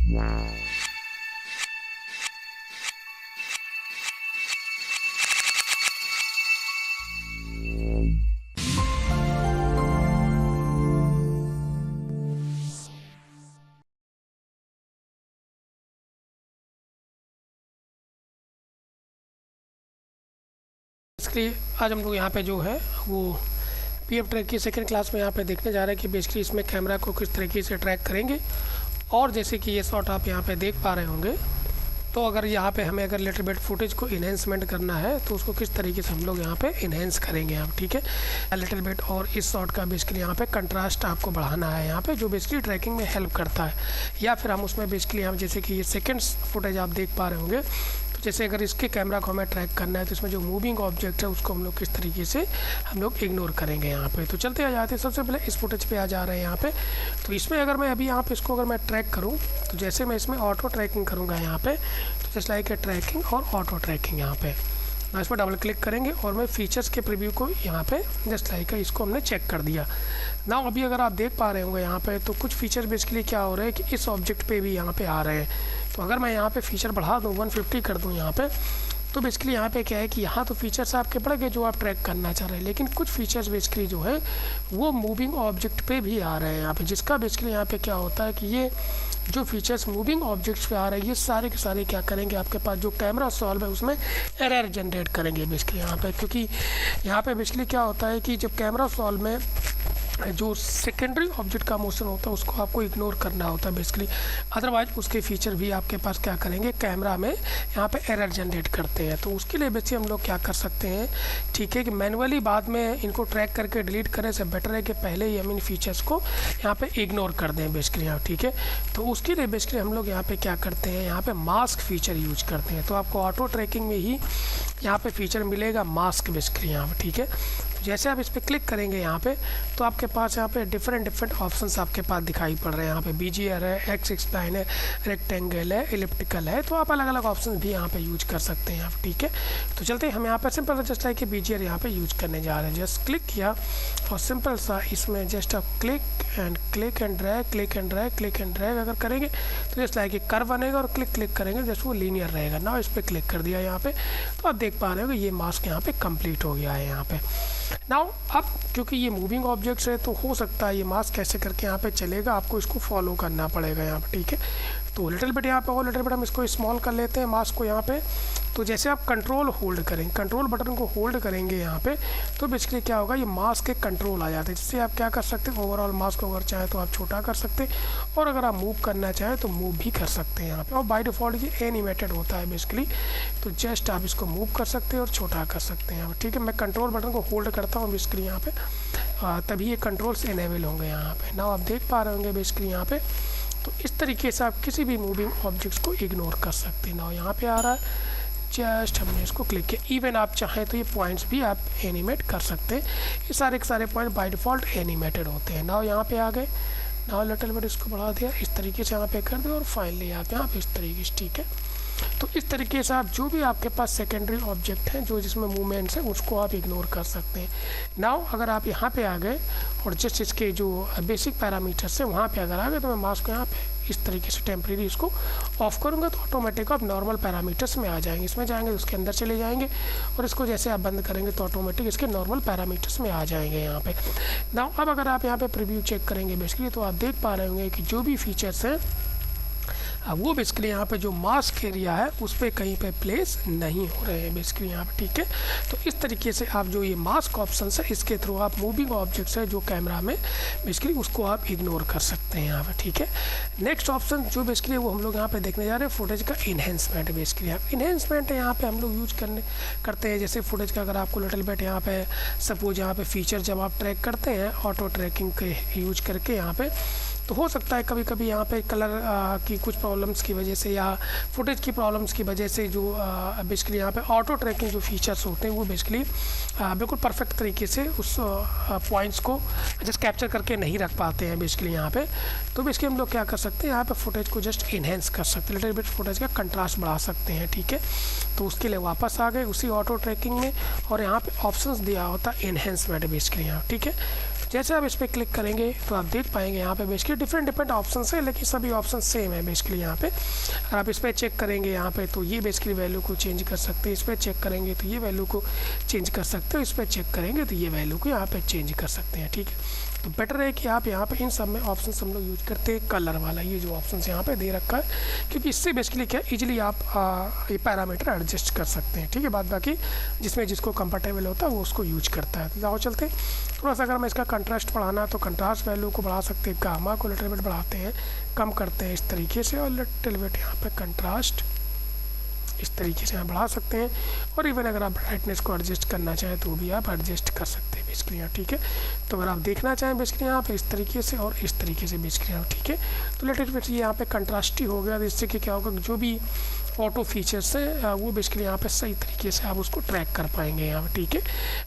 Basically आज हम लोग यहाँ पे जो है वो पीएफ ट्रैक की सेकंड क्लास में यहाँ पे देखने जा रहे हैं कि बेसिकली इसमें कैमरा को किस तरीके से ट्रैक करेंगे। और जैसे कि ये शॉट आप यहाँ पे देख पा रहे होंगे, तो अगर यहाँ पे हमें अगर लिटिल बिट फुटेज को इन्हेंसमेंट करना है तो उसको किस तरीके से हम लोग यहाँ पे इन्हेंस करेंगे आप, ठीक है, लिटिल बिट। और इस शॉट का बेसिकली यहाँ पे कंट्रास्ट आपको बढ़ाना है यहाँ पे, जो बेसिकली ट्रैकिंग में हेल्प करता है। या फिर हम उसमें बेसिकली हम जैसे कि ये सेकेंड्स फुटेज आप देख पा रहे होंगे, तो जैसे अगर इसके कैमरा को हमें ट्रैक करना है तो इसमें जो मूविंग ऑब्जेक्ट है उसको हम लोग किस तरीके से हम लोग इग्नोर करेंगे यहाँ पे। तो चलते आ जाते हैं, सबसे पहले इस फुटेज पे आ जा रहे हैं यहाँ पे। तो इसमें अगर मैं अभी यहाँ पे इसको अगर मैं ट्रैक करूँ तो जैसे मैं इसमें ऑटो ट्रैकिंग करूँगा यहाँ पे, तो जस्ट लाइक है ट्रैकिंग और ऑटो ट्रैकिंग यहाँ पे ना, इस पर डबल क्लिक करेंगे और मैं फीचर्स के प्रीव्यू को यहाँ पे जस्ट लाइक है इसको हमने चेक कर दिया ना। अभी अगर आप देख पा रहे होंगे यहाँ पे, तो कुछ फीचर बेसिकली क्या हो रहे हैं कि इस ऑब्जेक्ट पे भी यहाँ पे आ रहे हैं। तो अगर मैं यहाँ पे फीचर बढ़ा दूँ 150 कर दूँ यहाँ पे, तो बेसिकली यहाँ पे क्या है कि यहाँ तो फीचर्स आपके बढ़ गए जो आप ट्रैक करना चाह रहे हैं, लेकिन कुछ फीचर्स बेसिकली जो है वो मूविंग ऑब्जेक्ट पे भी आ रहे हैं यहाँ पे, जिसका बेसिकली यहाँ पे क्या होता है कि ये जो फीचर्स मूविंग ऑब्जेक्ट्स पे आ रहे हैं ये सारे के सारे क्या करेंगे, आपके पास जो कैमरा सॉल्व है उसमें एरर जनरेट करेंगे बेसिकली यहाँ पे। क्योंकि यहाँ पे बेसिकली क्या होता है कि जब कैमरा सॉल्व में जो सेकेंडरी ऑब्जेक्ट का मोशन होता है उसको आपको इग्नोर करना होता है बेसिकली, अदरवाइज उसके फीचर भी आपके पास क्या करेंगे, कैमरा में यहाँ पे एरर जनरेट करते हैं। तो उसके लिए बेसिकली हम लोग क्या कर सकते हैं, ठीक है, कि मैनुअली बाद में इनको ट्रैक करके डिलीट करने से बेटर है कि पहले ही हम इन फीचर्स को यहाँ पे इग्नोर कर दें बेसिकली यहाँ, ठीक है। तो उसके लिए बेसिकली हम लोग यहाँ पे क्या करते हैं, यहाँ पे मास्क फीचर यूज करते हैं। तो आपको ऑटो ट्रैकिंग में ही यहाँ पे फीचर मिलेगा मास्क बेसिकली यहाँ पे, ठीक है। जैसे आप इस पर क्लिक करेंगे यहाँ पे, तो आपके पास यहाँ पे डिफरेंट ऑप्शंस आपके पास दिखाई पड़ रहे हैं। यहाँ पे बीजीआर है, एक्स एक्सप्लाइन है, रेक्टेंगल है, इलिप्टिकल है, तो आप अलग अलग ऑप्शन भी यहाँ पे यूज कर सकते हैं आप, ठीक है। तो चलते हैं हम यहाँ पे सिंपल जस्ट लाइक बीजीआर यहाँ पे यूज करने जा रहे हैं। जस्ट क्लिक किया और सिंपल सा इसमें जस्ट आप click and drag, click and drag, click and drag अगर करेंगे तो जस्ट लाइक एक कर्व बनेगा और क्लिक करेंगे जस्ट वो लीनियर रहेगा ना। इस पर क्लिक कर दिया यहाँ पे, तो आप देख पा रहे हो कि ये मास्क यहाँ पे कंप्लीट हो गया है यहाँ पे। नाउ अब क्योंकि ये मूविंग ऑब्जेक्ट्स है तो हो सकता है ये मास्क कैसे करके यहाँ पे चलेगा, आपको इसको फॉलो करना पड़ेगा यहाँ पे, ठीक है। तो लिटिल बिट यहाँ पे और लिटिल बिट हम इसको स्मॉल कर लेते हैं मास्क को यहाँ पे। तो जैसे आप कंट्रोल होल्ड करेंगे, कंट्रोल बटन को होल्ड करेंगे यहाँ पे, तो बेसिकली क्या होगा, ये मास्क के कंट्रोल आ जाते हैं, जिससे आप क्या कर सकते हैं, ओवरऑल मास्क को अगर चाहे तो आप छोटा कर सकते हैं और अगर आप मूव करना चाहें तो मूव भी कर सकते हैं यहाँ पे। और बाय डिफ़ॉल्ट ये एनिमेटेड होता है बेसिकली, तो जस्ट आप इसको मूव कर सकते हैं और छोटा कर सकते हैं यहाँ पर, ठीक है। मैं कंट्रोल बटन को होल्ड करता हूँ बेसिकली यहाँ पे, तभी ये कंट्रोल्स इनेबल होंगे यहाँ पे ना। आप देख पा रहे होंगे बेसिकली यहाँ पे, तो इस तरीके से आप किसी भी मूविंग ऑब्जेक्ट्स को इग्नोर कर सकते हैं ना। यहाँ पे आ रहा है, जस्ट हमने इसको क्लिक किया। इवन आप चाहें तो ये पॉइंट्स भी आप एनिमेट कर सकते हैं, ये सारे के सारे पॉइंट बाय डिफ़ॉल्ट एनिमेटेड होते हैं ना। यहाँ पे आ गए ना, लिटिल बिट इसको बढ़ा दिया, इस तरीके से यहाँ पे कर दिया और फाइनली आप यहाँ पे इस तरीके से, ठीक है। तो इस तरीके से आप जो भी आपके पास सेकेंडरी ऑब्जेक्ट हैं जो जिसमें मूवमेंट्स हैं उसको आप इग्नोर कर सकते हैं। नाउ अगर आप यहाँ पे आ गए और जस्ट इसके जो बेसिक पैरामीटर्स हैं वहाँ पे अगर आ गए, तो मैं मास्क को यहाँ पे इस तरीके से टेम्प्रेरी इसको ऑफ करूँगा तो ऑटोमेटिक आप नॉर्मल पैरामीटर्स में आ जाएंगे। इसमें जाएंगे उसके अंदर चले जाएंगे और इसको जैसे आप बंद करेंगे तो ऑटोमेटिक इसके नॉर्मल पैरामीटर्स में आ जाएंगे यहाँ पे। नाउ अब अगर आप यहाँ पे प्रीव्यू चेक करेंगे बेसिकली, तो आप देख पा रहे होंगे कि जो भी फीचर्स हैं वो बेसिकली यहाँ पे जो मास्क एरिया है उस पर कहीं पे प्लेस नहीं हो रहे हैं बेसिकली यहाँ पे, ठीक है। तो इस तरीके से आप जो ये मास्क ऑप्शन है इसके थ्रू आप मूविंग ऑब्जेक्ट्स है जो कैमरा में बेसिकली उसको आप इग्नोर कर सकते हैं यहाँ पे, ठीक है। नेक्स्ट ऑप्शन जो बेसिकली वो हम लोग यहाँ पे देखने जा रहे हैं फुटेज का इन्हेंसमेंट। बेसिकली आप इन्हेंसमेंट यहाँ पे हम लोग यूज करते हैं, जैसे फुटेज का अगर आपको लिटिल बिट यहाँ पे सपोज यहाँ पे फीचर जब आप ट्रैक करते हैं ऑटो ट्रैकिंग के यूज करके यहाँ पे, तो हो सकता है कभी कभी यहाँ पे कलर की कुछ प्रॉब्लम्स की वजह से या फुटेज की प्रॉब्लम्स की वजह से जो बेसिकली यहाँ पे ऑटो ट्रैकिंग जो फीचर्स होते हैं वो बेसिकली बिल्कुल परफेक्ट तरीके से उस पॉइंट्स को जस्ट कैप्चर करके नहीं रख पाते हैं बेसिकली यहाँ पे। तो बेसिकली हम लोग क्या कर सकते हैं, यहाँ पे फुटेज को जस्ट इन्हेंस कर सकते हैं, लिटिल बिट फुटेज का कंट्रास्ट बढ़ा सकते हैं, ठीक है। तो उसके लिए वापस आ गए उसी ऑटो ट्रैकिंग में और यहाँ पे ऑप्शंस दिया होता है इन्हेंसमेंट बेसिकली यहाँ, ठीक है। जैसे आप इस पर क्लिक करेंगे तो आप देख पाएंगे यहाँ पे बेसिकली डिफरेंट ऑप्शन है, लेकिन सभी ऑप्शन सेम है बेसिकली यहाँ पे। अगर आप इस पर चेक करेंगे यहाँ पे तो ये बेसिकली वैल्यू को चेंज कर सकते हैं, इस पर चेक करेंगे तो ये वैल्यू को चेंज कर सकते हो, इस पर चेक करेंगे तो ये वैल्यू को यहाँ पे चेंज कर सकते हैं, ठीक है। तो बेटर है कि आप यहाँ पे इन सब में ऑप्शन हम लोग यूज करते हैं कलर वाला, ये जो ऑप्शन यहाँ पे दे रखा है, क्योंकि इससे बेसिकली क्या इजीली आप ये पैरामीटर एडजस्ट कर सकते हैं, ठीक है। बाद बाकी जिसमें जिसको कंफर्टेबल होता है वो उसको यूज करता है। तो जाओ चलते थोड़ा सा, अगर मैं इसका कंट्रास्ट बढ़ाना है तो कंट्रास्ट वैल्यू को बढ़ा सकते हैं, गामा को लिटिल बिट बढ़ाते हैं, कम करते हैं इस तरीके से, और लिटिल बिट यहाँ पे कंट्रास्ट इस तरीके से आप बढ़ा सकते हैं। और इवन अगर आप ब्राइटनेस को एडजस्ट करना चाहें तो भी आप एडजस्ट कर सकते हैं बेसिकली यहाँ, ठीक है। तो अगर आप देखना चाहें बेसिकली यहाँ पे इस तरीके से और इस तरीके से बेसिकली यहाँ, ठीक है। तो लिटिल बिट ये यहाँ पे कंट्रास्टी हो गया, इससे कि क्या होगा, जो भी ऑटो फीचर्स है वो बेसिकली यहाँ पे सही तरीके से आप उसको ट्रैक कर पाएंगे यहाँ पे, ठीक है।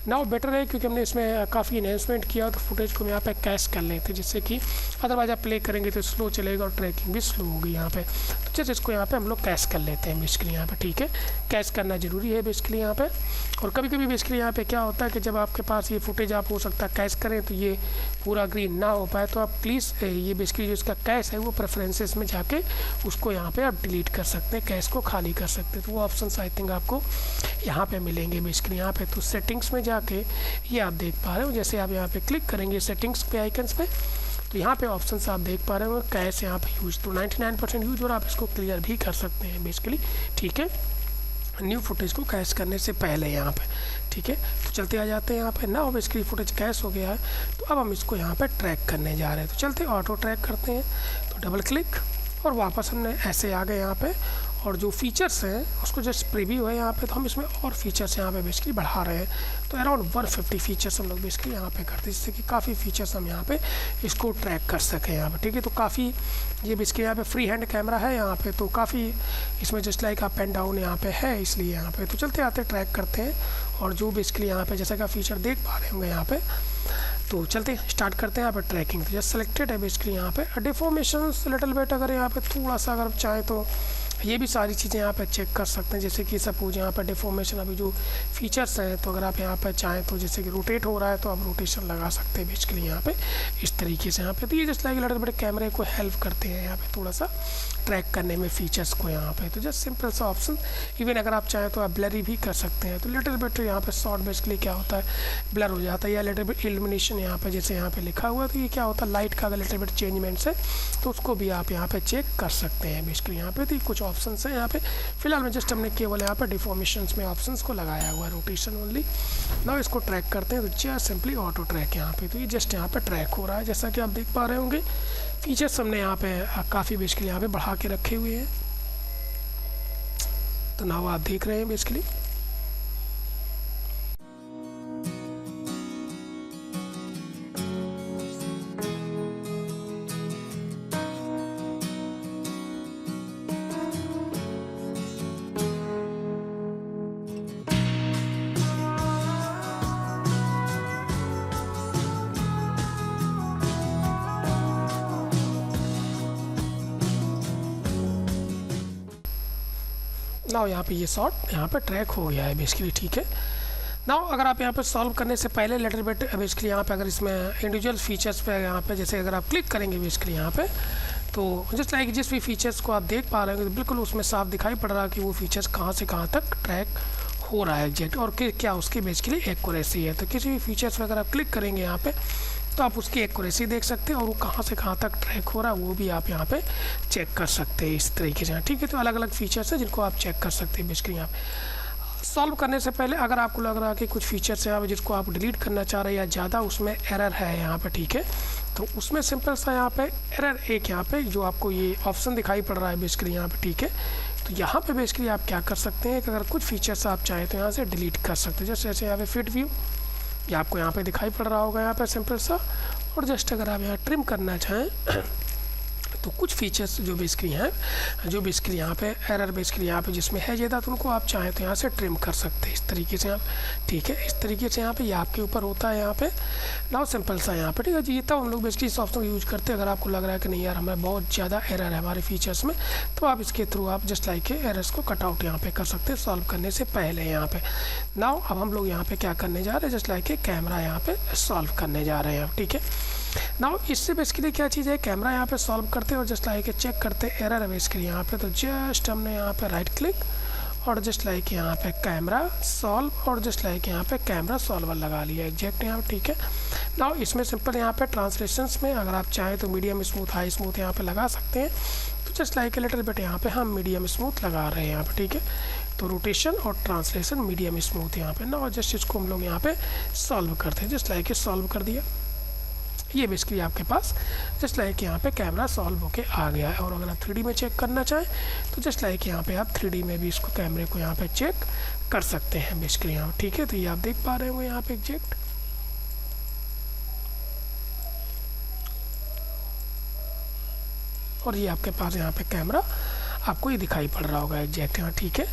नाउ बेटर है क्योंकि हमने इसमें काफ़ी इन्हेंसमेंट किया, तो फुटेज को हम यहाँ पे कैश कर लेते हैं, जिससे कि अदरवाइज आप प्ले करेंगे तो स्लो चलेगा और ट्रैकिंग भी स्लो होगी यहाँ पे। तो जैसे इसको यहाँ पे हम लोग कैश कर लेते हैं बेसिकली यहाँ पे, ठीक है। कैश करना ज़रूरी है बेसिकली यहाँ पे। और कभी कभी बेसिकली यहाँ पे क्या होता है कि जब आपके पास ये फुटेज आप हो सकता है कैश करें तो ये पूरा ग्रीन ना हो पाए, तो आप प्लीज़ ये बेसिकली जो इसका कैश है वो प्रेफरेंसेस में जाके उसको यहाँ पे आप डिलीट कर सकते हैं, कैश को खाली कर सकते हैं। तो वो ऑप्शंस आई थिंक आपको यहाँ पे मिलेंगे बेसिकली यहाँ पे। तो सेटिंग्स में जाके ये आप देख पा रहे हो, जैसे आप यहाँ पे क्लिक करेंगे सेटिंग्स पे आइकन्स पे, तो यहाँ पे ऑप्शंस आप देख पा रहे हो, कैश यहाँ पे यूज तो 99% यूज, और आप इसको क्लियर भी कर सकते हैं बेसिकली, ठीक है, न्यू फुटेज को कैश करने से पहले यहाँ पे, ठीक है। तो चलते आ जाते हैं यहाँ पे ना, अब इसकी फुटेज कैश हो गया है, तो अब हम इसको यहाँ पे ट्रैक करने जा रहे हैं। तो चलते ऑटो ट्रैक करते हैं, तो डबल क्लिक और वापस हमने ऐसे आ गए यहाँ पे, और जो फीचर्स हैं उसको जस्ट प्रीव्यू है यहाँ पे, तो हम इसमें और फीचर्स यहाँ पे बेसिकली बढ़ा रहे हैं। तो अराउंड 150 फीचर्स हम लोग बेसिकली यहाँ पे करते हैं, जिससे कि काफ़ी फीचर्स हम यहाँ पे इसको ट्रैक कर सकें यहाँ पे, ठीक है। तो काफ़ी ये बेसिकली यहाँ पे फ्री हैंड कैमरा है यहाँ पे, तो काफ़ी इसमें just like up and down यहाँ पे है, इसलिए यहाँ पे। तो चलते आते ट्रैक करते हैं, और जो बेसिकली यहाँ पे जैसे का फीचर देख पा रहे होंगे यहाँ पे, तो चलते स्टार्ट करते हैं यहाँ पे ट्रैकिंग। तो जस्ट सेलेक्टेड है बेसिकली यहाँ पे डिफॉर्मेशन लिटिल बिट, अगर यहाँ पे थोड़ा सा अगर चाहें तो ये भी सारी चीज़ें यहाँ पे चेक कर सकते हैं, जैसे कि सपोज यहाँ पे डिफॉर्मेशन अभी जो फीचर्स हैं, तो अगर आप यहाँ पे चाहें तो जैसे कि रोटेट हो रहा है तो आप रोटेशन लगा सकते हैं बेसिकली यहाँ पे इस तरीके से यहाँ पे। तो ये जस्ट लाइक लिटिल बिट कैमरे को हेल्प करते हैं यहाँ पे थोड़ा सा ट्रैक करने में फीचर्स को यहाँ पे। तो जस्ट सिंपल सा ऑप्शन, इवन अगर आप चाहें तो आप ब्लरी भी कर सकते हैं। तो लिटिल बिट यहाँ पे शॉर्ट बेसिकली क्या होता है, ब्लर हो जाता है, या लिटिल बिट इल्यूमिनेशन यहाँ पे जैसे यहाँ पे लिखा हुआ है, तो ये क्या होता है, लाइट का अगर लिटिल बिट चेंजमेंट्स है तो उसको भी आप यहाँ पे चेक कर सकते हैं बेसिकली यहाँ पे। तो कुछ ऑप्शन है यहाँ पे, फिलहाल में जस्ट हमने केवल यहाँ पे डिफॉर्मेशंस में ऑप्शंस को लगाया हुआ है, रोटेशन ओनली। नाउ इसको ट्रैक करते हैं, तो जस्ट सिंपली ऑटो ट्रैक यहाँ पे, तो ये जस्ट यहाँ पे ट्रैक हो रहा है, जैसा कि आप देख पा रहे होंगे। फीचर्स हमने यहाँ पे काफ़ी बेसिकली यहाँ पे बढ़ा के रखे हुए हैं, तो नाउ आप देख रहे हैं बेसिकली। नाउ यहाँ पे ये शॉट यहाँ पे ट्रैक हो गया है बेसिकली, ठीक है। नाउ अगर आप यहाँ पे सॉल्व करने से पहले लिटिल बिट बेसिकली यहाँ पे अगर इसमें इंडिविजुअल फीचर्स पे यहाँ पे जैसे अगर आप क्लिक करेंगे बेसिकली यहाँ पे, तो जस्ट लाइक जिस भी फीचर्स को आप देख पा रहे हैं तो बिल्कुल उसमें साफ दिखाई पड़ रहा है कि वो फीचर्स कहाँ से कहाँ तक ट्रैक हो रहा है एग्जैक्ट, और क्या उसकी बेसिकली एक्यूरेसी है। तो किसी भी फीचर्स पर अगर आप क्लिक करेंगे यहाँ पे तो आप उसकी एक्यूरेसी देख सकते हैं, और वो कहाँ से कहाँ तक ट्रैक हो रहा है वो भी आप यहाँ पे चेक कर सकते हैं इस तरीके से, ठीक है। तो अलग अलग फीचर्स हैं जिनको आप चेक कर सकते हैं बेसिकली यहाँ पे। सॉल्व करने से पहले अगर आपको लग रहा है कि कुछ फीचर्स हैं यहाँ पे जिसको आप डिलीट करना चाह रहे हैं या ज़्यादा उसमें एरर है यहाँ पे, ठीक है, तो उसमें सिंपल सा यहाँ पे एरर एक यहाँ पे जो आपको ये ऑप्शन दिखाई पड़ रहा है बेसिकली यहाँ पे, ठीक है। तो यहाँ पे बेसिकली आप क्या कर सकते हैं कि अगर कुछ फीचर्स आप चाहें तो यहाँ से डिलीट कर सकते हैं, जैसे यहाँ पे फिट व्यू ये आपको यहाँ पे दिखाई पड़ रहा होगा यहाँ पे सिंपल सा। और जस्ट अगर आप यहाँ ट्रिम करना चाहें तो कुछ फीचर्स जो बेसिकली हैं, जो बेसिकली यहाँ पे एरर बेसिकली यहाँ पे जिसमें है ज़्यादा, तो उनको आप चाहें तो यहाँ से ट्रिम कर सकते हैं इस तरीके से आप, ठीक है। इस तरीके से यहाँ पे ये आपके ऊपर होता है यहाँ पे। नाउ सिंपल सा यहाँ पे, ठीक है जी। तब हम लोग बेसिकली इस ऑप्शन को यूज करते हैं। अगर आपको लग रहा है कि नहीं यार हमें बहुत ज़्यादा एरर है हमारे फीचर्स में, तो आप इसके थ्रू आप जस्ट लाइक एरर्स को कट आउट यहाँ पे कर सकते हैं सॉल्व करने से पहले यहाँ पे। नाउ अब हम लोग यहाँ पे क्या करने जा रहे हैं, जस्ट लाइक कैमरा यहाँ पे सॉल्व करने जा रहे हैं, ठीक है। नाउ इससे बेसिकली क्या चीज़ है, कैमरा यहाँ पे सॉल्व करते हैं और जस्ट लाइक चेक करते हैं एरर है बेसिकली यहाँ पे। तो जस्ट हमने यहाँ पे राइट क्लिक और जस्ट लाइक यहाँ पे कैमरा सॉल्व और जस्ट लाइक यहाँ पे कैमरा सॉल्वर लगा लिया एग्जैक्ट यहाँ पे, ठीक है। नाउ इसमें सिंपल यहाँ पे ट्रांसलेशंस में अगर आप चाहें तो मीडियम स्मूथ हाई स्मूथ यहाँ पे लगा सकते हैं। तो जस्ट लाइक लिटिल बिट यहाँ पे हम मीडियम स्मूथ लगा रहे हैं यहाँ पे, ठीक है। तो रोटेशन और ट्रांसलेशन मीडियम स्मूथ यहाँ पे ना, और जस्ट इसको हम लोग यहाँ पे सॉल्व करते हैं। जस्ट लाइक सॉल्व कर दिया, ये बेसिकली आपके पास जस्ट लाइक यहाँ पे कैमरा सॉल्व होके आ गया है। और अगर आप 3D में चेक करना चाहें तो जस्ट लाइक यहाँ पे आप 3D में भी इसको कैमरे को यहाँ पे चेक कर सकते हैं बेसिकली यहाँ, ठीक है। तो ये आप देख पा रहे होंगे यहाँ पे एग्जैक्ट, और ये आपके पास यहाँ पे कैमरा आपको ये दिखाई पड़ रहा होगा एग्जैक्ट यहाँ, ठीक है।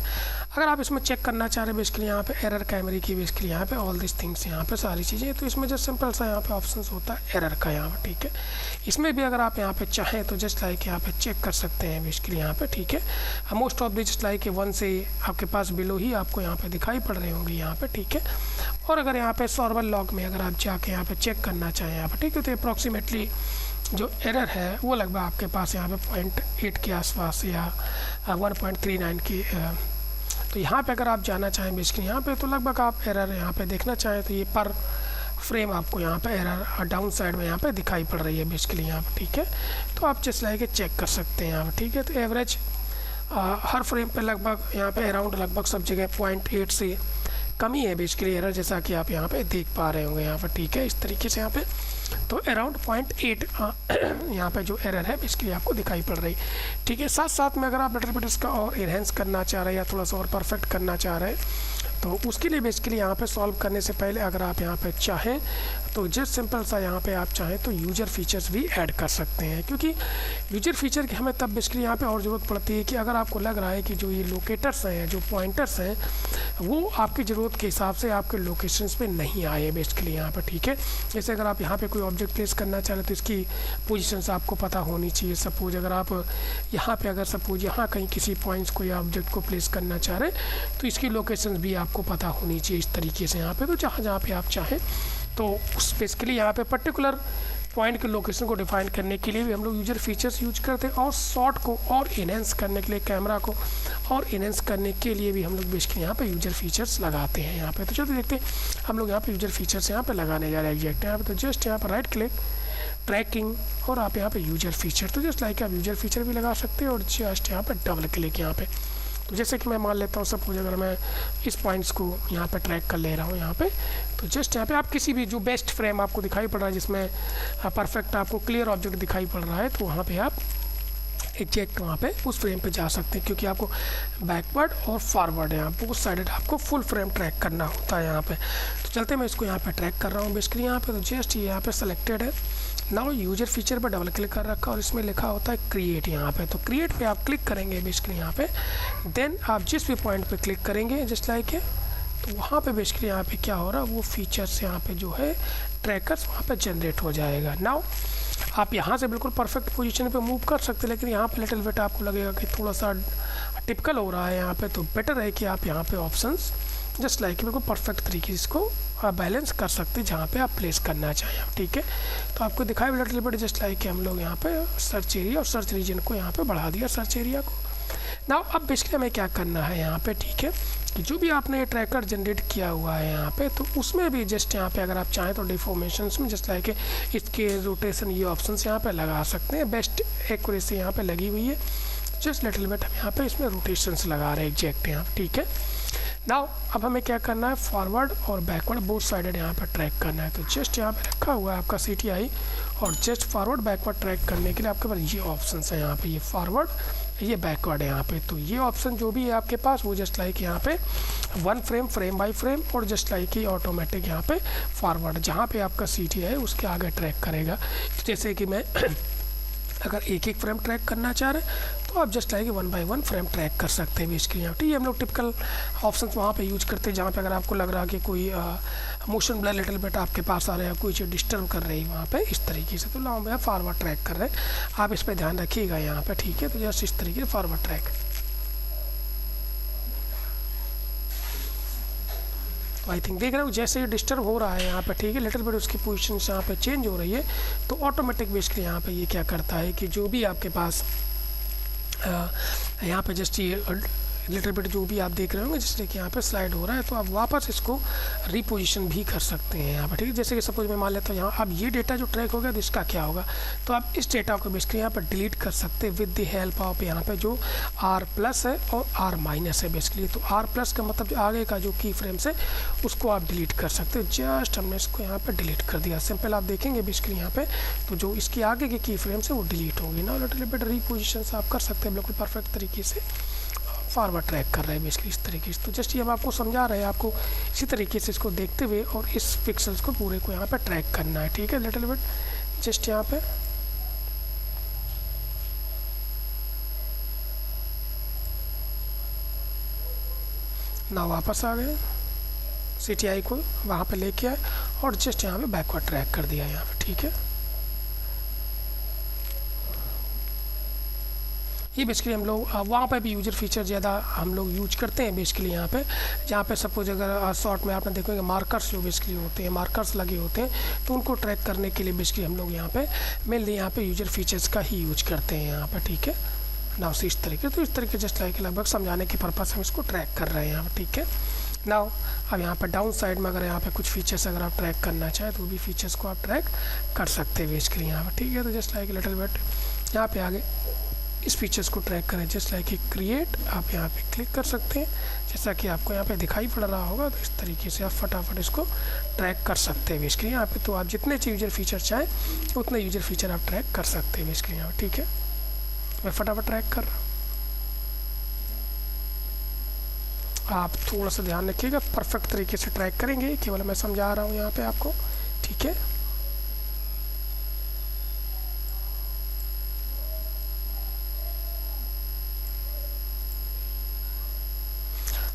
अगर आप इसमें चेक करना चाह रहे हैं बेसिकली यहाँ पे एरर कैमरे की बेसिकली यहाँ पे ऑल दिस थिंग्स यहाँ पे सारी चीज़ें, तो इसमें जस्ट सिंपल सा यहाँ पे ऑप्शंस होता है एरर का यहाँ पे, ठीक है। इसमें भी अगर आप यहाँ पे चाहें तो जस्ट लाइक यहाँ पे चेक कर सकते हैं बेसिकली यहाँ पे, ठीक है। Most of the just like 1 से आपके पास बिलो ही आपको यहाँ पे दिखाई पड़ रहे होंगे यहाँ पे, ठीक है। और अगर यहाँ पे सर्वर लॉग में अगर आप जाके यहाँ पे चेक करना चाहें यहाँ पे, ठीक है, तो अप्रॉक्सीमेटली जो एरर है वो लगभग आपके पास यहाँ पे 0.8 के आसपास या 1.39 की। तो यहाँ पे अगर आप जाना चाहें बेसिकली यहाँ पे, तो लगभग आप एरर यहाँ पे देखना चाहें तो ये पर फ्रेम आपको यहाँ पे एरर डाउन साइड में यहाँ पे दिखाई पड़ रही है बेसिकली यहाँ पे, ठीक है। तो आप जस्ट लाइक चेक कर सकते हैं यहाँ पे, ठीक है। तो एवरेज हर फ्रेम पे लगभग यहाँ पे अराउंड लगभग सब जगह 0.8 से कमी है बेसिकली एरर, जैसा कि आप यहाँ पे देख पा रहे होंगे यहाँ पे, ठीक है। इस तरीके से यहाँ पे तो अराउंड 0.8 यहाँ पे जो एरर है बेसिकली आपको दिखाई पड़ रही, ठीक है। साथ साथ में अगर आप लिटिल बिट इसका और एनहेंस करना चाह रहे हैं या थोड़ा सा और परफेक्ट करना चाह रहे हैं, तो उसके लिए बेसिकली यहाँ पे सॉल्व करने से पहले अगर आप यहाँ पे चाहें तो जस्ट सिंपल सा यहाँ पे आप चाहें तो यूजर फीचर्स भी ऐड कर सकते हैं, क्योंकि यूजर फीचर की हमें तब बेसिकली यहाँ पे और ज़रूरत पड़ती है कि अगर आपको लग रहा है कि जो ये लोकेटर्स हैं, जो पॉइंटर्स हैं, वो आपकी ज़रूरत के हिसाब से आपके लोकेशंस पे नहीं आए बेसिकली यहाँ पर, ठीक है। जैसे अगर आप यहाँ पे कोई ऑब्जेक्ट प्लेस करना चाह रहे हैं तो इसकी पोजीशंस आपको पता होनी चाहिए। सपोज अगर आप यहाँ पे अगर सपोज यहाँ कहीं किसी पॉइंट्स को या ऑब्जेक्ट को प्लेस करना चाह रहे हैं तो इसकी लोकेशंस भी आपको पता होनी चाहिए इस तरीके से यहाँ पे। तो जहाँ पे आप चाहें तो उस बेसिकली यहाँ पे पर्टिकुलर पॉइंट के लोकेशन को डिफाइन करने के लिए भी हम लोग यूजर फीचर्स यूज करते हैं, और शॉट को और इनहेंस करने के लिए, कैमरा को और इनहेंस करने के लिए भी हम लोग बेसिकली यहाँ पे यूजर फीचर्स लगाते हैं यहाँ पे। तो चलते देखते हैं हम लोग यहाँ पे यूजर फीचर्स यहाँ पे लगाने जा रहे हैं एग्जैक्ट यहाँ पे। तो जस्ट यहाँ पर राइट क्लिक, ट्रैकिंग, और आप यहाँ पे यूजर फीचर, तो जस्ट लाइक आप यूजर फीचर भी लगा सकते हैं, और जस्ट यहाँ पर डबल क्लिक यहाँ पे। तो जैसे कि मैं मान लेता हूँ सपोज अगर मैं इस पॉइंट्स को यहाँ पे ट्रैक कर ले रहा हूँ यहाँ पे, तो जस्ट यहाँ पे आप किसी भी जो बेस्ट फ्रेम आपको दिखाई पड़ रहा है जिसमें परफेक्ट आपको क्लियर ऑब्जेक्ट दिखाई पड़ रहा है, तो वहाँ पे आप एग्जैक्ट वहाँ पे उस फ्रेम पे जा सकते हैं, क्योंकि आपको बैकवर्ड और फॉरवर्ड है, आपको उस साइड आपको फुल फ्रेम ट्रैक करना होता है यहाँ पे। तो चलते मैं इसको यहाँ पे ट्रैक कर रहा हूँ बेसिकली यहाँ पे। तो जस्ट ये यहाँ पे सेलेक्टेड है। नाउ यूजर फीचर पर डबल क्लिक कर रखा और इसमें लिखा होता है क्रिएट यहाँ पे। तो क्रिएट पे आप क्लिक करेंगे बेसिकली यहाँ पे, देन आप जिस भी पॉइंट पे क्लिक करेंगे जस्ट लाइक है, तो वहाँ पे बेसिकली यहाँ पे क्या हो रहा है, वो फीचर्स यहाँ पे जो है ट्रैकर्स वहाँ पे जनरेट हो जाएगा। नाउ आप यहाँ से बिल्कुल परफेक्ट पोजीशन पे मूव कर सकते हैं, लेकिन यहाँ पे लिटिल बिट आपको लगेगा कि थोड़ा सा टिपिकल हो रहा है यहाँ पे, तो बेटर है कि आप यहाँ पे ऑप्शंस जस्ट लाइक बिल्कुल परफेक्ट तरीके से इसको बैलेंस कर सकते हैं जहाँ पे आप प्लेस करना चाहें, ठीक है। तो आपको दिखाई लिटिल बिट जस्ट लाइक कि हम लोग यहाँ पे सर्च एरिया और सर्च रीजन को यहाँ पे बढ़ा दिया, सर्च एरिया को। नाउ अब बेसिकली हमें क्या करना है यहाँ पे, ठीक है, कि जो भी आपने ये ट्रैकर जनरेट किया हुआ है यहाँ पे, तो उसमें भी जस्ट यहाँ पे अगर आप चाहें तो डिफॉर्मेशंस में जस्ट लाइक इसके रोटेशन ये ऑप्शंस यहाँ पे लगा सकते हैं। बेस्ट एक्यूरेसी यहाँ पे लगी हुई है, जस्ट लिटिल बिट हम यहाँ पे इसमें रोटेशंस लगा रहे हैं एग्जैक्ट यहाँ, ठीक है। नाउ अब हमें क्या करना है, फॉरवर्ड और बैकवर्ड बोथ साइडेड यहाँ पर ट्रैक करना है। तो जस्ट यहाँ पे रखा हुआ है आपका CTI, और जस्ट फॉरवर्ड बैकवर्ड ट्रैक करने के लिए आपके पास ये ऑप्शन है यहाँ पे, ये फॉरवर्ड ये बैकवर्ड है यहाँ पे। तो ये ऑप्शन जो भी है आपके पास वो जस्ट लाइक यहाँ पे 1 फ्रेम बाय फ्रेम, और जस्ट लाइक ये ऑटोमेटिक यहाँ पे फॉरवर्ड जहाँ पे आपका CTI है उसके आगे ट्रैक करेगा। जैसे कि मैं अगर एक एक फ्रेम ट्रैक करना चाह रहे हैं तो आप just like 1 by 1 frame track कर सकते हैं बेसिकली यहाँ। ठीक है, हम लोग टिपिकल ऑप्शन वहाँ पे यूज करते हैं जहाँ पे अगर आपको लग रहा है कि कोई मोशन ब्लर लिटिल बिट आपके पास आ रहा है, कोई चीज़ डिस्टर्ब कर रही है वहाँ पे इस तरीके से, तो लॉन्ग में फॉरवर्ड ट्रैक कर रहे हैं, आप इस पर ध्यान रखिएगा यहाँ पे। ठीक है, तो जस्ट इस तरीके से फॉरवर्ड ट्रैक। तो आई थिंक देख रहे हो जैसे ये डिस्टर्ब हो रहा है यहाँ पे, ठीक है, लिटिल बिट उसकी पोजीशन यहाँ पे चेंज हो रही है, तो ऑटोमेटिक बेसिकली यहाँ पे ये क्या करता है कि जो भी आपके पास यहाँ पे जस्ट ये लिटिल बिट जो भी आप देख रहे होंगे जिससे कि यहाँ पे स्लाइड हो रहा है, तो आप वापस इसको रिपोजिशन भी कर सकते हैं यहाँ पे। ठीक है, जैसे कि सपोज मैं मान लेता हूँ यहाँ अब ये डेटा जो ट्रैक हो गया तो इसका क्या होगा, तो आप इस डेटा को बेसिकली यहाँ पर डिलीट कर सकते हैं विद द हेल्प ऑफ यहाँ पे जो R+ है और R- है बेसिकली। तो R+ का मतलब आगे का जो की फ्रेम्स है उसको आप डिलीट कर सकते हो। जस्ट हमने इसको यहाँ पर डिलीट कर दिया, सिंपल आप देखेंगे बेसिकली यहाँ पे, तो जो इसकी आगे की फ्रेम्स है वो डिलीट होंगी ना। लिटिल बिट रिपोजिशन आप कर सकते हैं बिल्कुल परफेक्ट तरीके से, फॉरवर्ड ट्रैक कर रहे हैं बेसिकली इस तरीके से। तो जस्ट ये हम आपको समझा रहे हैं, आपको इसी तरीके से इसको देखते हुए और इस पिक्सल्स को पूरे को यहाँ पे ट्रैक करना है। ठीक है, लिटिल बिट जस्ट यहाँ पे ना वापस आ गए, CTI को वहाँ पे लेके आए और जस्ट यहाँ पे बैकवर्ड ट्रैक कर दिया यहाँ पे। ठीक है, ये बेसिकली हम लोग वहाँ पे भी यूजर फीचर ज़्यादा हम लोग यूज करते हैं बेसिकली यहाँ पे, जहाँ पे सपोज अगर शॉर्ट में आपने देखोगे मार्कर्स जो बेसिकली होते हैं, मार्कर्स लगे होते हैं, तो उनको ट्रैक करने के लिए बेसिकली हम लोग यहाँ पे मेनली यहाँ पे यूजर फीचर्स का ही यूज करते हैं यहाँ पे। ठीक है ना, उसी इस तरीके, तो इस तरीके जस्ट लाइक लगभग समझाने के पर्पज़ हम इसको ट्रैक कर रहे हैं यहाँ पर। ठीक है ना, अब यहाँ पर डाउन साइड में अगर यहाँ पे कुछ फीचर्स अगर आप ट्रैक करना चाहें तो वो भी फीचर्स को आप ट्रैक कर सकते हैं बेसिकली यहाँ पर। ठीक है, तो जस्ट लाइक लिटिल बिट यहाँ पे आगे इस फीचर्स को ट्रैक करें, जस्ट लाइक क्रिएट आप यहाँ पे क्लिक कर सकते हैं, जैसा कि आपको यहाँ पे दिखाई पड़ रहा होगा। तो इस तरीके से आप फटाफट इसको ट्रैक कर सकते हैं बेसिकली यहाँ पे। तो आप जितने यूजर फीचर चाहें उतने यूजर फीचर आप ट्रैक कर सकते हैं बेसिकली यहाँ पे। ठीक है, मैं फटाफट ट्रैक कर रहा हूँ, आप थोड़ा सा ध्यान रखिएगा, परफेक्ट तरीके से ट्रैक करेंगे, केवल मैं समझा रहा हूँ यहाँ पे आपको। ठीक है,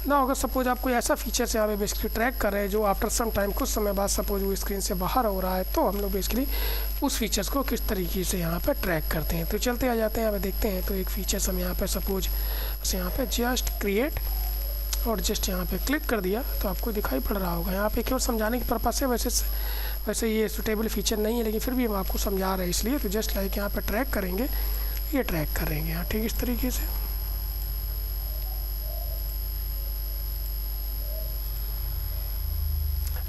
ना अगर सपोज आप कोई ऐसा फीचर से यहाँ पे बेसिकली ट्रैक कर रहे हैं जो आफ्टर सम टाइम कुछ समय बाद सपोज वो स्क्रीन से बाहर हो रहा है, तो हम लोग बेसिकली उस फीचर्स को किस तरीके से यहाँ पे ट्रैक करते हैं। तो चलते आ जाते हैं यहाँ पे देखते हैं। तो एक फीचर्स हम यहाँ पे सपोज यहाँ पे जस्ट क्रिएट और जस्ट यहाँ पे क्लिक कर दिया तो आपको दिखाई पड़ रहा होगा। यहाँ पे केवल समझाने की पर्पज़ से, वैसे ये सूटेबल फीचर नहीं है, लेकिन फिर भी हम आपको समझा रहे हैं इसलिए। तो जस्ट लाइक यहाँ पर ट्रैक करेंगे, ये ट्रैक करेंगे यहाँ, ठीक इस तरीके से।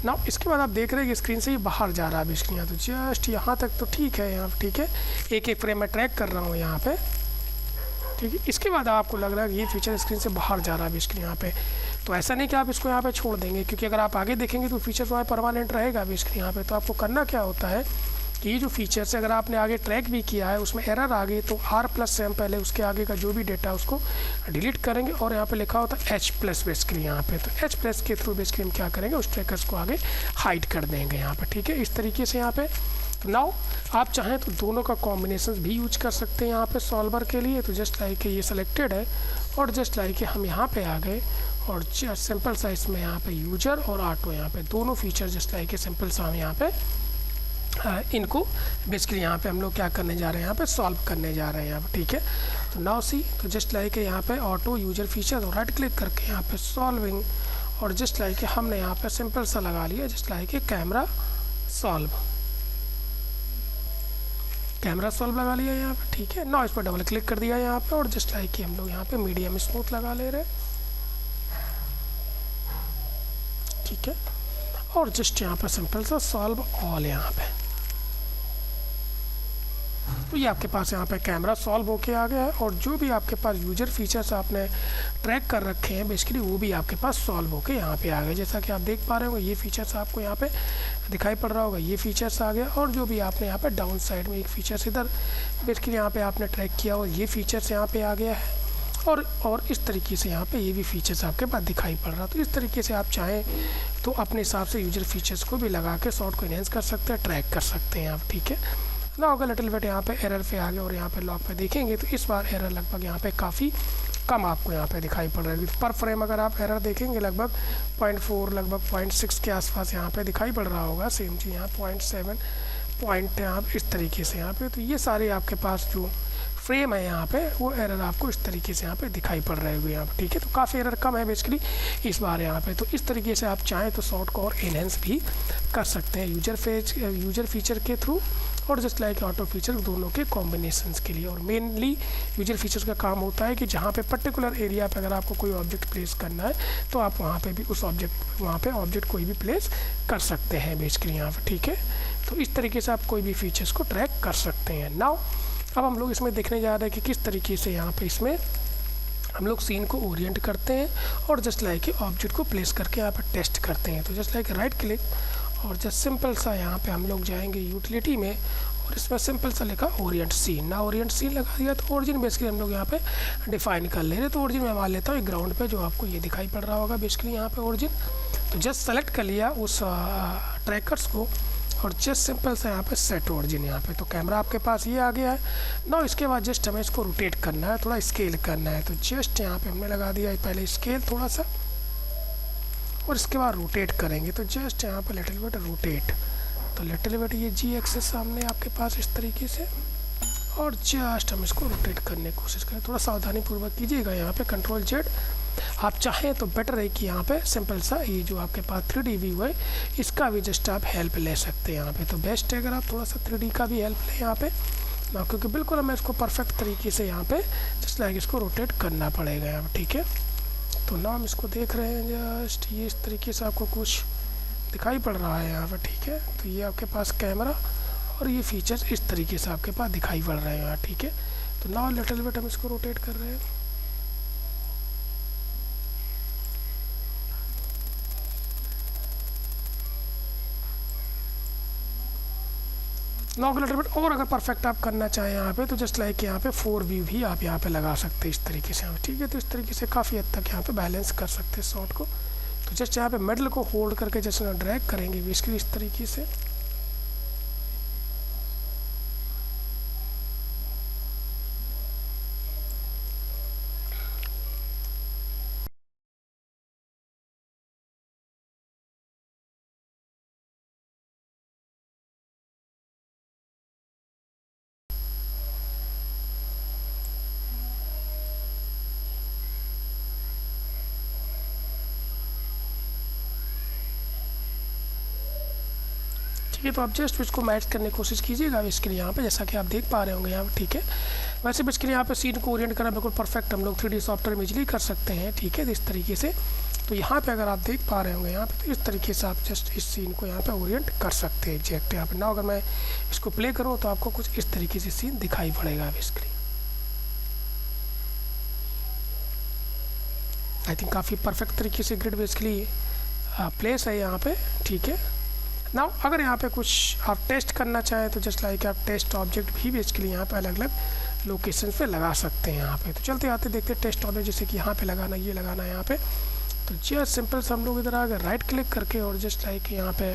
ना इसके बाद आप देख रहे हैं कि स्क्रीन से ये बाहर जा रहा है बेसिकली यहाँ। तो जस्ट यहाँ तक तो ठीक है यहाँ, ठीक है, एक एक फ्रेम मैं ट्रैक कर रहा हूँ यहाँ पे। ठीक है, इसके बाद आपको लग रहा है कि ये फीचर स्क्रीन से बाहर जा रहा है बेसिकली यहाँ पे। तो ऐसा नहीं कि आप इसको यहाँ पे छोड़ देंगे, क्योंकि अगर आप आगे देखेंगे तो फीचर तो परमानेंट रहेगा बेसिकली यहाँ पे। तो आपको करना क्या होता है कि ये जो फीचर्स अगर आपने आगे ट्रैक भी किया है उसमें एरर आ गई, तो R+ से हम पहले उसके आगे का जो भी डेटा है उसको डिलीट करेंगे और यहाँ पे लिखा होता है H+ बेसिकली यहाँ पे। तो H+ के थ्रू बेसिकली हम क्या करेंगे, उस ट्रैकर्स को आगे हाइड कर देंगे यहाँ पे। ठीक है, इस तरीके से यहाँ पे। तो नाउ आप चाहें तो दोनों का कॉम्बिनेशन भी यूज कर सकते हैं यहाँ पे सॉल्वर के लिए। तो जस्ट लाइक ये सेलेक्टेड है और जस्ट लाइक हम यहाँ पे आ गए और सिंपल सा इसमें यहाँ पे यूजर और ऑटो यहाँ पे दोनों फीचर जस्ट लाइक सिंपल सा हम यहाँ पे इनको बेसिकली यहाँ पे हम लोग क्या करने जा रहे हैं, यहाँ पे सॉल्व करने जा रहे हैं यहाँ पे। ठीक है, तो नाउ सी, तो जस्ट लाइक यहाँ पे ऑटो यूजर फीचर, तो राइट क्लिक करके यहाँ पे सॉल्विंग और जस्ट लाइक हमने यहाँ पे सिंपल सा लगा लिया just like camera solve, camera solve लगा लिया यहाँ पे। ठीक है, नाउ इस पर डबल क्लिक कर दिया यहाँ पे और जस्ट लाइक हम लोग यहाँ पे मीडियम स्मूथ लगा ले रहे। ठीक है, और जस्ट यहाँ पर सिंपल सा सॉल्व ऑल यहाँ पे। तो ये आपके पास यहाँ पे कैमरा सॉल्व होके आ गया है और जो भी आपके पास यूजर फीचर्स आपने ट्रैक कर रखे हैं बेसिकली वो भी आपके पास सॉल्व होके यहाँ पे आ गए। जैसा कि आप देख पा रहे हो ये फीचर्स आपको यहाँ पे दिखाई पड़ रहा होगा, ये फीचर्स आ गया। और जो भी आपने यहाँ पे डाउन साइड में एक फीचर्स इधर बेसिकली यहाँ पे आपने ट्रैक किया और ये फीचर्स यहाँ पे आ गया है और इस तरीके से यहाँ पे ये भी फीचर्स आपके पास दिखाई पड़ रहा। तो इस तरीके से आप चाहें तो अपने हिसाब से यूजर फीचर्स को भी लगा के शॉर्ट को इनहेंस कर सकते हैं, ट्रैक कर सकते हैं आप। ठीक है, ना होगा लिटिल बिट यहाँ पे एरर पे आ गया और यहाँ पे लॉग पे देखेंगे तो इस बार एरर लगभग यहाँ पे काफ़ी कम आपको यहाँ पे दिखाई पड़ रहा है। पर फ्रेम अगर आप एरर देखेंगे लगभग 0.4 लगभग 0.6 के आसपास यहाँ पे दिखाई पड़ रहा होगा। सेम चीज़ यहाँ 0.7 पॉइंट है आप इस तरीके से यहाँ पे। तो ये सारे आपके पास जो फ्रेम है यहाँ पे वो एरर आपको इस तरीके से यहाँ पे दिखाई पड़ रहे होंगे यहाँ पे, ठीक है। तो काफ़ी एरर कम है बेसिकली इस बार यहाँ पे। तो इस तरीके से आप चाहें तो शॉर्ट को और एनहेंस भी कर सकते हैं यूजर फीचर के थ्रू और जस्ट लाइक ऑटो फीचर, दोनों के कॉम्बिनेशंस के लिए। और मेनली यूजर फीचर्स का काम होता है कि जहाँ पे पर्टिकुलर एरिया पे अगर आपको कोई ऑब्जेक्ट प्लेस करना है तो आप वहाँ पे भी उस ऑब्जेक्ट कोई भी प्लेस कर सकते हैं बेसिकली यहाँ पे, ठीक है। तो इस तरीके से आप कोई भी फीचर्स को ट्रैक कर सकते हैं। नाउ अब हम लोग इसमें देखने जा रहे हैं कि किस तरीके से यहाँ पे इसमें हम लोग सीन को ओरिएंट करते हैं और जस्ट लाइक ऑब्जेक्ट को प्लेस करके यहाँ पर टेस्ट करते हैं। तो जस्ट लाइक राइट क्लिक और जस्ट सिंपल सा यहाँ पे हम लोग जाएंगे यूटिलिटी में और इसमें सिंपल सा लिखा ओरिएंट सीन। ना ओरिएंट सीन लगा दिया तो ओरिजिन बेसिकली हम लोग यहाँ पे डिफाइन कर ले रहे। तो ओरिजिन मैं मान लेता हूँ ग्राउंड पे जो आपको ये दिखाई पड़ रहा होगा बेसिकली यहाँ पे ओरिजिन। तो जस्ट सेलेक्ट कर लिया उस ट्रैकर्स को और जस्ट सिंपल सा यहाँ पे सेट ओरिजिन यहाँ पे। तो कैमरा आपके पास ये आ गया है ना। इसके बाद जस्ट हमें इसको रोटेट करना है, थोड़ा स्केल करना है। तो जस्ट यहाँ पे हमने लगा दिया है पहले स्केल थोड़ा सा और इसके बाद रोटेट करेंगे। तो जस्ट यहाँ पे लिटिल बिट रोटेट, तो लिटिल बिट ये जी एक्सेस सामने आपके पास इस तरीके से और जस्ट हम इसको रोटेट करने की कोशिश करें। थोड़ा सावधानी पूर्वक कीजिएगा यहाँ पे कंट्रोल जेड। आप चाहें तो बेटर है कि यहाँ पे सिंपल सा ये जो आपके पास 3D व्यू है इसका भी जस्ट आप हेल्प ले सकते हैं यहाँ पे। तो बेस्ट है अगर आप थोड़ा सा 3D का भी हेल्प लें यहाँ पे ना, क्योंकि बिल्कुल हमें इसको परफेक्ट तरीके से यहाँ पे जस्ट लाइक इसको रोटेट करना पड़ेगा यहाँ पे, ठीक है। तो ना हम इसको देख रहे हैं जस्ट ये इस तरीके से आपको कुछ दिखाई पड़ रहा है यहाँ पर, ठीक है। तो ये आपके पास कैमरा और ये फीचर्स इस तरीके से आपके पास दिखाई पड़ रहे हैं यहाँ, ठीक है। तो ना लिटिल बिट हम इसको रोटेट कर रहे हैं। नॉक लिटिल बिट और अगर परफेक्ट आप करना चाहें यहाँ पे तो जस्ट लाइक यहाँ पे 4 व्यू भी आप यहाँ पे लगा सकते हैं इस तरीके से, ठीक है। तो इस तरीके से काफ़ी हद तक यहाँ पे बैलेंस कर सकते हैं शॉट को। तो जस्ट यहाँ पे मिडल को होल्ड करके जैसे ड्रैग करेंगे बेसिकली इस तरीके से। ठीक है, तो आप जस्ट इसको मैच करने की कोशिश कीजिएगा बेसिकली यहाँ पे, जैसा कि आप देख पा रहे होंगे यहाँ पे, ठीक है। वैसे बेसिकली यहाँ पे सीन को ओरिएंट करना बिल्कुल परफेक्ट हम लोग 3D सॉफ्टवेयर में इजीली कर सकते हैं, ठीक है, इस तरीके से। तो यहाँ पे अगर आप देख पा रहे होंगे यहाँ पे तो इस तरीके से आप जस्ट इस सीन को यहाँ पे ओरिएंट कर सकते हैं एग्जैक्ट यहाँ पे। ना अगर मैं इसको प्ले करूँ तो आपको कुछ इस तरीके से सीन दिखाई पड़ेगा बेसिकली। आई थिंक काफ़ी परफेक्ट तरीके से ग्रिड बेसिकली प्लेस है यहाँ पे, ठीक है। ना अगर यहाँ पे कुछ आप टेस्ट करना चाहें तो जस्ट लाइक आप टेस्ट ऑब्जेक्ट भी बेसिकली यहाँ पे अलग अलग लोकेशन पे लगा सकते हैं यहाँ पे। तो चलते आते देखते टेस्ट ऑब्जेक्ट जैसे कि यहाँ पे लगाना, ये लगाना यहाँ पे। तो जस्ट सिंपल सा हम लोग इधर आ गए राइट क्लिक करके और जस्ट लाइक यहाँ पे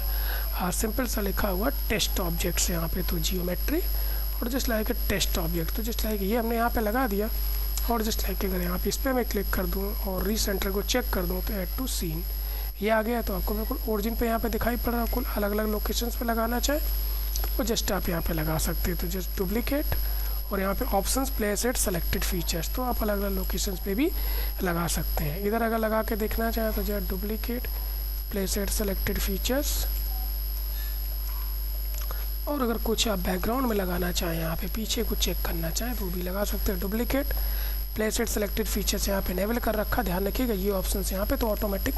सिंपल सा लिखा हुआ टेस्ट ऑब्जेक्ट्स यहाँ पे। तो जियोमेट्री और जस्ट लाइक टेस्ट ऑब्जेक्ट, तो जस्ट लाइक ये हमने यहाँ पे लगा दिया। और जस्ट लाइक अगर यहाँ पे इस पर मैं क्लिक कर दूँ और रीसेंटर को चेक कर दूँ तो ऐड टू सीन ये आ गया। तो आपको बिल्कुल ओरिजिन पे यहाँ पे दिखाई पड़ रहा है। कुल अलग अलग लोकेशंस पे लगाना चाहे तो जस्ट आप यहाँ पे लगा सकते हैं। तो जस्ट डुप्लीकेट और यहाँ पे options place at selected features, तो आप अलग अलग लोकेशंस पे भी लगा सकते हैं। इधर अगर लगा के देखना चाहें तो just duplicate place at selected features. और अगर कुछ आप बैकग्राउंड में लगाना चाहें यहाँ पे पीछे कुछ चेक करना चाहें तो भी लगा सकते हैं। Duplicate place at selected features यहाँ पे इनेबल कर रखा, ध्यान रखिएगा ये ऑप्शन यहाँ पे। तो ऑटोमेटिक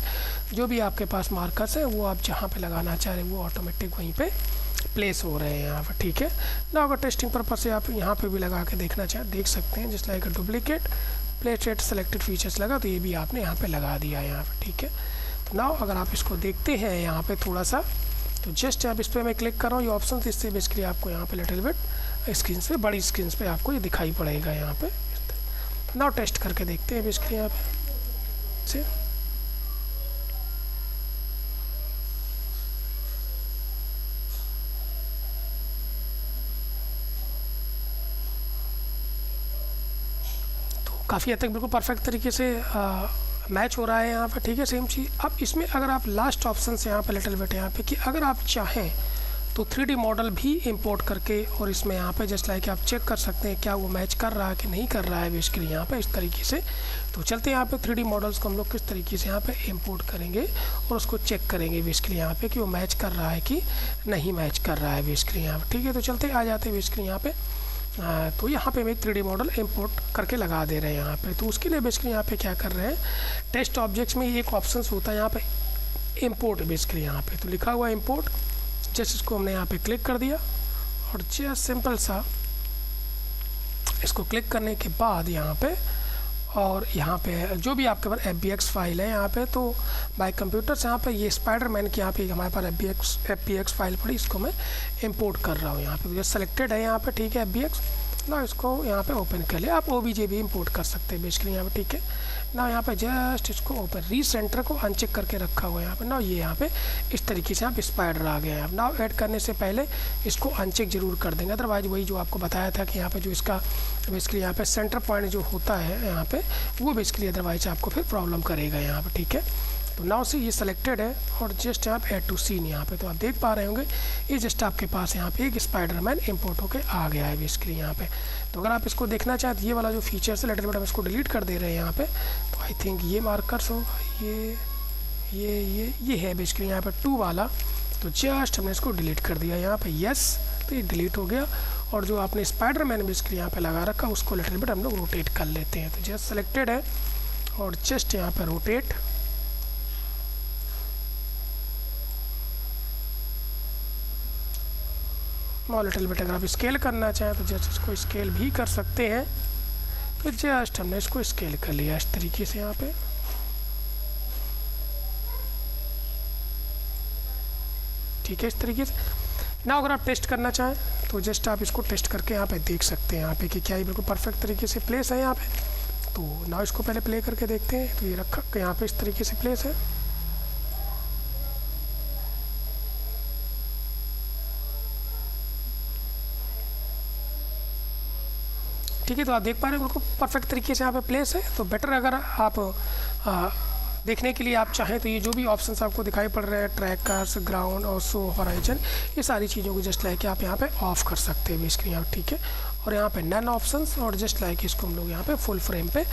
जो भी आपके पास मार्कर्स है वो आप जहाँ पे लगाना चाह रहे हैं वो ऑटोमेटिक वहीं पे प्लेस हो रहे हैं यहाँ पर, ठीक है ना। अगर टेस्टिंग पर्पस से आप यहाँ पे भी लगा के देखना चाहें देख सकते हैं। Just like duplicate place at selected features लगा तो ये भी आपने यहाँ पे लगा दिया यहाँ पर, ठीक है। तो ना अगर आप इसको देखते हैं यहाँ पे थोड़ा सा तो जस्ट आप इस पर मैं क्लिक कर रहा हूँ ये ऑप्शन, इससे बेसिकली आपको यहाँ पे लिटिल बिट स्क्रीन पे बड़ी स्क्रीन पे आपको ये दिखाई पड़ेगा यहाँ पे। ना टेस्ट करके देखते हैं बेसिकली यहाँ पे से। काफ़ी हद तक बिल्कुल परफेक्ट तरीके से मैच हो रहा है यहाँ पे, ठीक है। सेम चीज़ अब इसमें अगर आप लास्ट ऑप्शन से यहाँ पे लिटिल बिट यहाँ पे कि अगर आप चाहें तो 3D मॉडल भी इंपोर्ट करके और इसमें यहाँ पे जस्ट लाइक आप चेक कर सकते हैं क्या वो मैच कर रहा है कि नहीं कर रहा है बेसिकली यहाँ पे इस तरीके से। तो चलते हैं यहाँ पे 3D मॉडल्स को हम लोग किस तरीके से यहाँ पे इंपोर्ट करेंगे और उसको चेक करेंगे बेसिकली यहाँ पे कि वो मैच कर रहा है कि नहीं मैच कर रहा है बेसिकली यहाँ पे, ठीक है। तो चलते आ जाते हैं बेसिकली यहाँ पे। तो यहाँ पे हम एक 3D मॉडल इंपोर्ट करके लगा दे रहे हैं यहाँ पे। तो उसके लिए बेसिकली यहाँ पे क्या कर रहे हैं, टेस्ट ऑब्जेक्ट्स में एक ऑप्शन होता है यहाँ पे इंपोर्ट बेसिकली यहाँ पे। तो लिखा हुआ इंपोर्ट, जस्ट इसको हमने यहाँ पे क्लिक कर दिया और जस्ट सिंपल सा इसको क्लिक करने के बाद यहाँ पे और यहाँ पे जो भी आपके पास FBX फाइल है यहाँ पे, तो बाय कंप्यूटर से यहाँ पे ये स्पाइडरमैन की यहाँ पे हमारे पास FBX फाइल पड़ी, इसको मैं इंपोर्ट कर रहा हूँ यहाँ पे। तो ये सेलेक्टेड है यहाँ पे, ठीक है, FBX ना, इसको यहाँ पे ओपन कर लिया। आप OBJ भी इंपोर्ट कर सकते हैं बेसिकली यहाँ पे, ठीक है ना। यहाँ पे जस्ट इसको ओपन, रीसेंटर को अनचेक करके रखा हुआ है यहाँ पे ना। ये यहाँ पे इस तरीके से यहाँ पे स्पाइडर आ गया है। नाउ ऐड करने से पहले इसको अनचेक जरूर कर देंगे, अदरवाइज वही जो आपको बताया था कि यहाँ पे जो इसका बेसिकली यहाँ पे सेंटर पॉइंट जो होता है यहाँ पे वो बेसिकली अदरवाइज आपको फिर प्रॉब्लम करेगा यहाँ पे, ठीक है। तो नाउ से ये सेलेक्टेड है और जस्ट आप ऐड टू सीन यहाँ पे, तो आप देख पा रहे होंगे ये जस्ट आपके पास यहाँ पे एक स्पाइडरमैन इंपोर्ट होके आ गया है बेसिकली यहाँ पे। तो अगर आप इसको देखना चाहें तो ये वाला जो फीचर्स है लिटिल बिट हम इसको डिलीट कर दे रहे हैं यहाँ पे। तो आई थिंक ये मार्कर्स होगा, ये है बेसिकली यहाँ पे 2 वाला। तो जस्ट हमने इसको डिलीट कर दिया यहाँ पे, यस, तो ये डिलीट हो गया। और जो आपने स्पाइडरमैन बेसिकली यहाँ पे लगा रखा उसको लिटिल बिट हम लोग रोटेट कर लेते हैं। तो जस्ट सेलेक्टेड है और जस्ट यहाँ पे रोटेट, और लिटिल बिट अगर आप स्केल करना चाहें तो जस्ट इसको स्केल भी कर सकते हैं। तो जस्ट हमने इसको स्केल कर लिया इस तरीके से यहाँ पे, ठीक है, इस तरीके से ना। अगर आप टेस्ट करना चाहें तो जस्ट आप इसको टेस्ट करके यहाँ पे देख सकते हैं यहाँ पे कि क्या ये बिल्कुल परफेक्ट तरीके से प्लेस है यहाँ पे। तो ना इसको पहले प्ले करके देखते हैं। तो ये रखा यहाँ पे इस तरीके से प्लेस है, ठीक है। तो आप देख पा रहे हैं बिल्कुल परफेक्ट तरीके से यहाँ पे प्लेस है। तो बेटर अगर आप देखने के लिए आप चाहें तो ये जो भी ऑप्शंस आपको दिखाई पड़ रहे हैं, ट्रैकर्स, ग्राउंड और शो हॉराइजन, ये सारी चीज़ों को जस्ट लाइक आप यहाँ पे ऑफ कर सकते हैं बेसिकली यहाँ, ठीक है। और यहाँ पे नन ऑप्शंस और जस्ट लाइक इसको हम लोग यहाँ पे फुल फ्रेम पे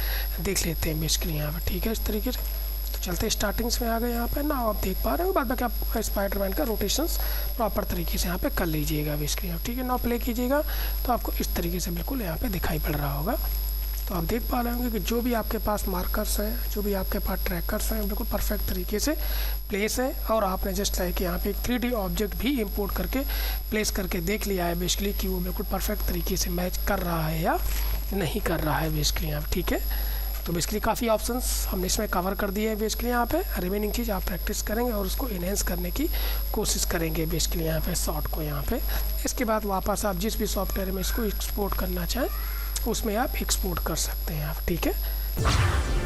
देख लेते हैं बेसिकली यहाँ पे, ठीक है, इस तरीके से। तो चलते स्टार्टिंग्स में आ गए यहाँ पे ना, आप देख पा रहे हो। बाद बाकी आप स्पाइडरमैन का रोटेशंस प्रॉपर तरीके से यहाँ पे कर लीजिएगा बेसिकली, ठीक है ना। प्ले कीजिएगा तो आपको इस तरीके से बिल्कुल यहाँ पे दिखाई पड़ रहा होगा। तो आप देख पा रहे होंगे कि जो भी आपके पास मार्कर्स हैं, जो भी आपके पास ट्रैकर्स हैं, बिल्कुल परफेक्ट तरीके से प्लेस है। और आपने जस्ट लाइक यहाँ पे एक 3D ऑब्जेक्ट भी इंपोर्ट करके प्लेस करके देख लिया है बेसिकली कि वो बिल्कुल परफेक्ट तरीके से मैच कर रहा है या नहीं कर रहा है बेसिकली यहाँ, ठीक है। तो बेसिकली काफ़ी ऑप्शंस हमने इसमें कवर कर दिए हैं बेसिकली यहाँ पे। रिमेनिंग चीज़ आप प्रैक्टिस करेंगे और उसको इनहेंस करने की कोशिश करेंगे बेसिकली यहाँ पे शॉट को यहाँ पे। इसके बाद वापस आप जिस भी सॉफ्टवेयर में इसको एक्सपोर्ट करना चाहें उसमें आप एक्सपोर्ट कर सकते हैं आप, ठीक है।